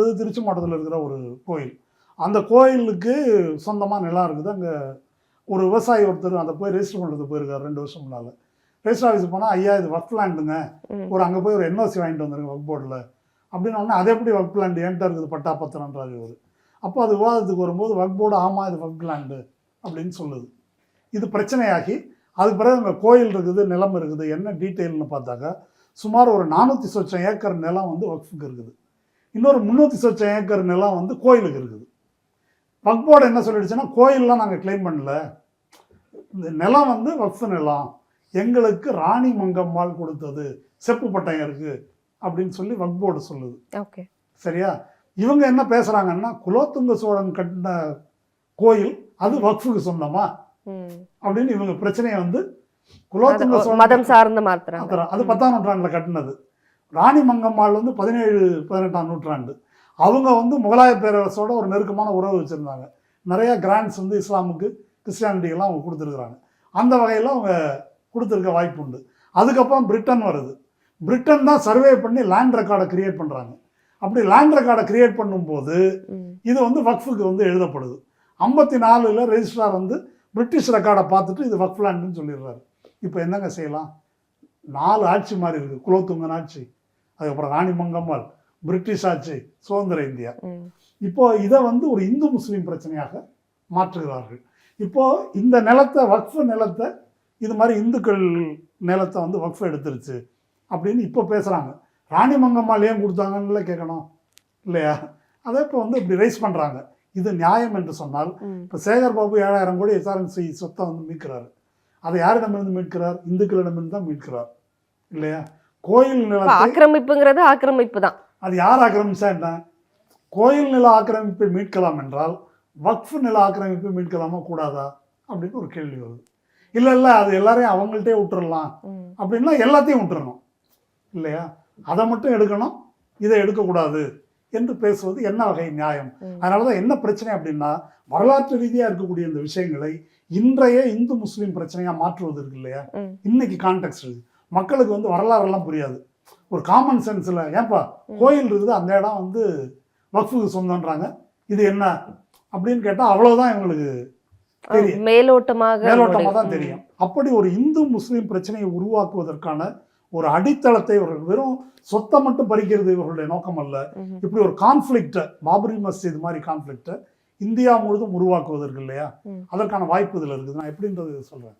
கோயில்ன்றது திருச்சி மாவட்டத்தில் இருக்கிற ஒரு கோயில். அந்த கோயிலுக்கு சொந்தமாக நிலம் இருக்குது. அங்கே ஒரு விவசாயி ஒருத்தர் அந்த போய் ரெஜிஸ்டர் பண்ணுறது போயிருக்காரு 2 வருஷம் முன்னால். ரெஜிஸ்டர் ஆஃபீஸ் போனால், ஐயா இது வக்ஃப் லேண்டுங்க, ஒரு அங்கே போய் ஒரு என்ஓசி வாங்கிட்டு வந்துருங்க வக்ஃப் போர்டில் அப்படின்னு. ஒன்று அது எப்படி வக்ஃப் லேண்டு என்கிட்ட இருக்குது பட்டா பத்திரன்றாரு இவர். அப்போ அது விவாதத்துக்கு வரும்போது வக்ஃப் போர்டு ஆமாம் இது வக்ஃப் லேண்டு அப்படின்னு சொல்லுது. இது பிரச்சனையாகி அதுக்கு பிறகு அங்கே கோயில் இருக்குது, நிலம் இருக்குது. என்ன டீட்டெயில்னு பார்த்தாக்கா சுமார் ஒரு 400 சொச்சம் ஏக்கர் நிலம் வந்து வக்ஃபுக்கு இருக்குது. இன்னொரு 300 சொச்சம் ஏக்கர் நிலம் வந்து கோயிலுக்கு இருக்குது. வக்ஃப் போர்டு என்ன சொல்லிடுச்சுன்னா, கோயிலெலாம் நாங்கள் கிளைம் பண்ணல, இந்த நிலம் வந்து வக்ஃப் நிலம், எங்களுக்கு ராணி மங்கம்மாள் கொடுத்தது, செப்பு பட்டயம் இருக்குது அப்படின்னு சொல்லி வக்ஃப் போர்டு சொல்லுது. ஓகே, சரியா? இவங்க என்ன பேசுகிறாங்கன்னா, குலோத்துங்க சோழன் கட்டின கோயில் அது வக்ஃபுக்கு சொந்தமா அப்படின்னு இவங்க பிரச்சனையை வந்து குலோத்துங்க சோழன் மதம் சார்ந்த மாத்திரம். அது 10ஆம் நூற்றாண்டில் கட்டினது. ராணி மங்கம்மாள் வந்து 17-18ஆம் நூற்றாண்டு. அவங்க வந்து முகலாய பேரரசோட ஒரு நெருக்கமான உறவு வச்சுருந்தாங்க. நிறைய கிராண்ட்ஸ் வந்து இஸ்லாமுக்கு கிறிஸ்டியானிட்டிக்கெல்லாம் அவங்க கொடுத்துருக்குறாங்க. அந்த வகையில் அவங்க கொடுத்துருக்க வாய்ப்பு உண்டு. அதுக்கப்புறம் பிரிட்டன் வருது. பிரிட்டன் தான் சர்வே பண்ணி லேண்ட் ரெக்கார்டை கிரியேட் பண்ணுறாங்க. அப்படி லேண்ட் ரெக்கார்டை கிரியேட் பண்ணும்போது இது வந்து வக்ஃபுக்கு வந்து எழுதப்படுது. 54 ரெஜிஸ்ட்ரார் வந்து பிரிட்டிஷ் ரெக்கார்டை பார்த்துட்டு இது வக்ஃப் லேண்டுன்னு சொல்லிடுறாரு. இப்போ என்னங்க செய்யலாம்? 4 ஆட்சி மாதிரி இருக்குது. குலோத்துங்கன் ஆட்சி, அதுக்கப்புறம் ராணி மங்கம்மாள், பிரிட்டிஷ் ஆட்சி, சுதந்திர இந்தியா. இப்போ இதை வந்து ஒரு இந்து முஸ்லீம் பிரச்சனையாக மாற்றுகிறார்கள். இப்போ இந்த நிலத்தை, வக்ஃப் நிலத்தை, இது மாதிரி இந்துக்கள் நிலத்தை வந்து வக்ஃப் எடுத்துருச்சு அப்படின்னு இப்போ பேசுகிறாங்க. ராணி மங்கம்மாள் ஏன் கொடுத்தாங்கன்னு கேட்கணும் இல்லையா? அதை இப்போ வந்து இப்படி ரைஸ் பண்ணுறாங்க. இது நியாயம் என்று சொன்னால், இப்போ சேகர் பாபு 7000 கோடி எஸ்ஆர்என்சி சொத்தை வந்து மீட்கிறாரு. அதை யாரிடமிருந்து மீட்கிறார்? இந்துக்களிடமிருந்து தான் மீட்கிறார் இல்லையா? கோயில் நிலத்தை ஆக்கிரமிப்புங்கிறது ஆக்கிரமிப்பு தான். அது யார் ஆக்கிரமிச்சா என்ன? கோயில் நில ஆக்கிரமிப்பை மீட்கலாம் என்றால் வக்ஃப் நில ஆக்கிரமிப்பை மீட்கலாமா கூடாதா அப்படின்னு ஒரு கேள்வி வருது. இல்லை அது எல்லாரையும் அவங்கள்ட்டே விட்டுறலாம் அப்படின்னா எல்லாத்தையும் விட்டுறணும் இல்லையா? அதை மட்டும் எடுக்கணும், இதை எடுக்கக்கூடாது என்று பேசுவது என்ன வகை நியாயம்? அதனால தான் என்ன பிரச்சனை அப்படின்னா, வரலாற்று ரீதியாக இருக்கக்கூடிய இந்த விஷயங்களை இன்றைய இந்து முஸ்லீம் பிரச்சனையாக மாற்றுவது இருக்கு இல்லையா? இன்னைக்கு கான்டெக்ட் மக்களுக்கு வந்து வரலாறுலாம் புரியாது. ஒரு காமன் சென்ஸில் ஏன்பா கோயில் இருக்குது, அந்த இடம் வந்து வக்ஃபுக்கு சொந்தன்றாங்க, இது என்ன அப்படின்னு கேட்டால் அவ்வளோதான் இவங்களுக்கு தெரியும், மேலோட்டமாக தான் தெரியும். அப்படி ஒரு இந்து முஸ்லீம் பிரச்சனையை உருவாக்குவதற்கான ஒரு அடித்தளத்தை, ஒரு வெறும் சொத்தை மட்டும் பறிக்கிறது இவர்களுடைய நோக்கம் அல்ல. இப்படி ஒரு கான்ஃப்ளிக்டை, பாபரி மஸ்ஜித் மாதிரி கான்ஃப்ளிக்டை இந்தியா முழுதும் உருவாக்குவதற்கு இல்லையா, அதற்கான வாய்ப்பு இதில் இருக்குது. நான் எப்படின்றது சொல்கிறேன்.